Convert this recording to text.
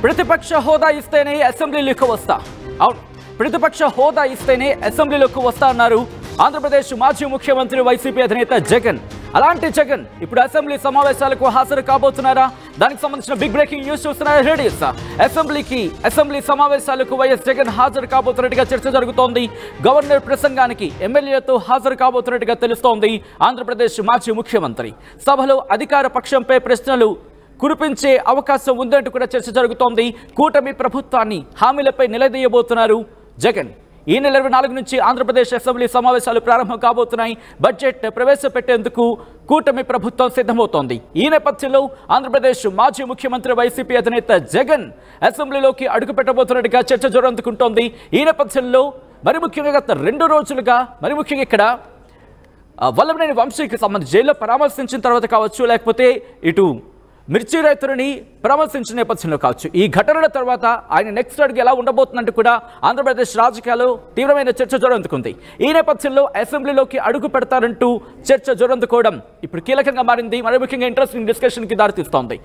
ప్రతిపక్ష హోదా ఇస్తేనే అసెంబ్లీలోకి వస్తా. అవును, ప్రతిపక్ష హోదా ఇస్తేనే అసెంబ్లీలోకి వస్తా అన్నారు ఆంధ్రప్రదేశ్ మాజీ ముఖ్యమంత్రి వైసీపీ అధినేత జగన్. అలాంటి జగన్ ఇప్పుడు అసెంబ్లీ సమావేశాలకు హాజరు కాబోతున్నారా? దానికి సంబంధించిన బిగ్ బ్రేకింగ్ న్యూస్ చూస్తున్నారా? రెడీస్ అసెంబ్లీ సమావేశాలకు వైఎస్ జగన్ హాజరు కాబోతున్నట్టుగా చర్చ జరుగుతోంది. గవర్నర్ ప్రసంగానికి ఎమ్మెల్యేలతో హాజరు కాబోతున్నట్టుగా తెలుస్తోంది. ఆంధ్రప్రదేశ్ మాజీ ముఖ్యమంత్రి సభలో అధికార పక్షంపై ప్రశ్నలు కురిపించే అవకాశం ఉందంటూ కూడా చర్చ జరుగుతోంది. కూటమి ప్రభుత్వాన్ని హామీలపై నిలదీయబోతున్నారు జగన్. ఈ నెల 24 నుంచి ఆంధ్రప్రదేశ్ అసెంబ్లీ సమావేశాలు ప్రారంభం కాబోతున్నాయి. బడ్జెట్ ప్రవేశపెట్టేందుకు కూటమి ప్రభుత్వం సిద్ధమవుతోంది. ఈ నేపథ్యంలో ఆంధ్రప్రదేశ్ మాజీ ముఖ్యమంత్రి వైసీపీ అధినేత జగన్ అసెంబ్లీలోకి అడుగుపెట్టబోతున్నట్టుగా చర్చ జోరందుకుంటోంది. ఈ నేపథ్యంలో మరి ముఖ్యంగా గత 2 రోజులుగా మరి ముఖ్యంగా ఇక్కడ వల్లభనేని వంశీకి సంబంధించి జైల్లో పరామర్శించిన తర్వాత కావచ్చు, లేకపోతే ఇటు మిర్చి రైతులని పరామర్శించిన నేపథ్యంలో కావచ్చు, ఈ ఘటనల తర్వాత ఆయన నెక్స్ట్ అడుగు ఎలా ఉండబోతుందంటూ కూడా ఆంధ్రప్రదేశ్ రాజకీయాల్లో తీవ్రమైన చర్చ జోరందుకుంది. ఈ నేపథ్యంలో అసెంబ్లీలోకి అడుగు పెడతారంటూ చర్చ జోరందుకోవడం ఇప్పుడు కీలకంగా మారింది. మరి ముఖ్యంగా ఇంట్రెస్టింగ్ డిస్కషన్కి దారితీస్తోంది.